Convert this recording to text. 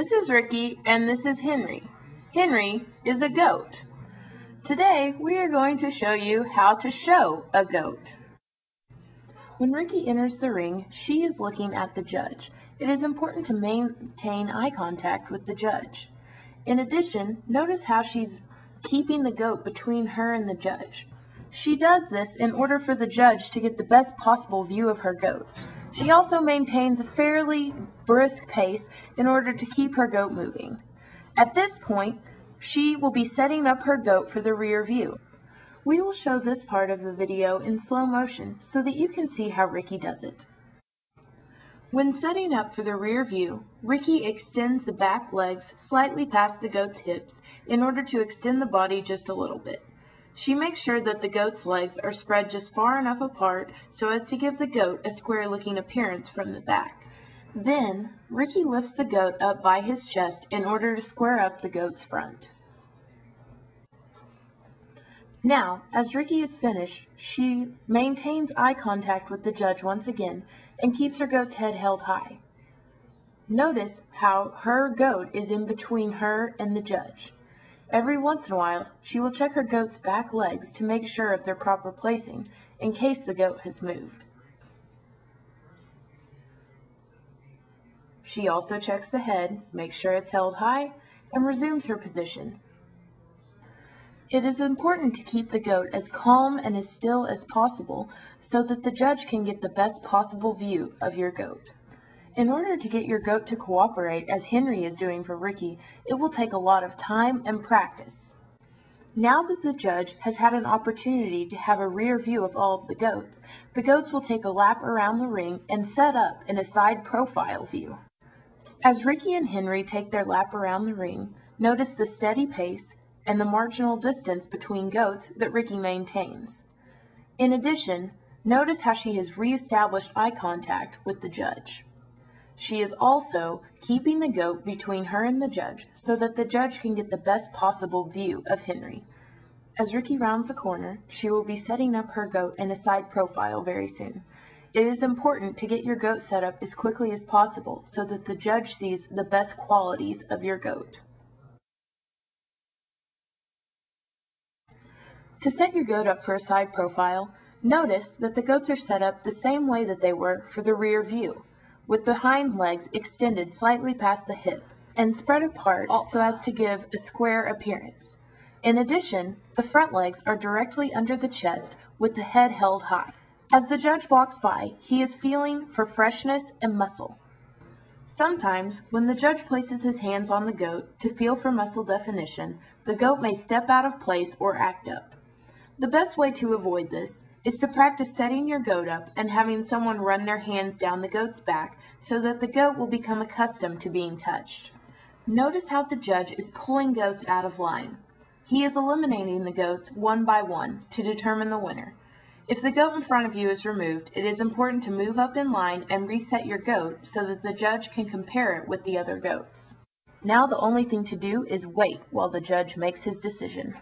This is Ricky and this is Henry. Henry is a goat. Today we are going to show you how to show a goat. When Ricky enters the ring, she is looking at the judge. It is important to maintain eye contact with the judge. In addition, notice how she's keeping the goat between her and the judge. She does this in order for the judge to get the best possible view of her goat. She also maintains a fairly brisk pace in order to keep her goat moving. At this point, she will be setting up her goat for the rear view. We will show this part of the video in slow motion so that you can see how Ricky does it. When setting up for the rear view, Ricky extends the back legs slightly past the goat's hips in order to extend the body just a little bit. She makes sure that the goat's legs are spread just far enough apart so as to give the goat a square-looking appearance from the back. Then, Ricky lifts the goat up by his chest in order to square up the goat's front. Now, as Ricky is finished, she maintains eye contact with the judge once again and keeps her goat's head held high. Notice how her goat is in between her and the judge. Every once in a while, she will check her goat's back legs to make sure of their proper placing, in case the goat has moved. She also checks the head, makes sure it's held high, and resumes her position. It is important to keep the goat as calm and as still as possible so that the judge can get the best possible view of your goat. In order to get your goat to cooperate, as Henry is doing for Ricky, it will take a lot of time and practice. Now that the judge has had an opportunity to have a rear view of all of the goats will take a lap around the ring and set up in a side profile view. As Ricky and Henry take their lap around the ring, notice the steady pace and the marginal distance between goats that Ricky maintains. In addition, notice how she has reestablished eye contact with the judge. She is also keeping the goat between her and the judge so that the judge can get the best possible view of Henry. As Ricky rounds the corner, she will be setting up her goat in a side profile very soon. It is important to get your goat set up as quickly as possible so that the judge sees the best qualities of your goat. To set your goat up for a side profile, notice that the goats are set up the same way that they were for the rear view, with the hind legs extended slightly past the hip and spread apart so as to give a square appearance. In addition, the front legs are directly under the chest with the head held high. As the judge walks by, he is feeling for freshness and muscle. Sometimes, when the judge places his hands on the goat to feel for muscle definition, the goat may step out of place or act up. The best way to avoid this is to practice setting your goat up and having someone run their hands down the goat's back so that the goat will become accustomed to being touched. Notice how the judge is pulling goats out of line. He is eliminating the goats one by one to determine the winner. If the goat in front of you is removed, it is important to move up in line and reset your goat so that the judge can compare it with the other goats. Now the only thing to do is wait while the judge makes his decision.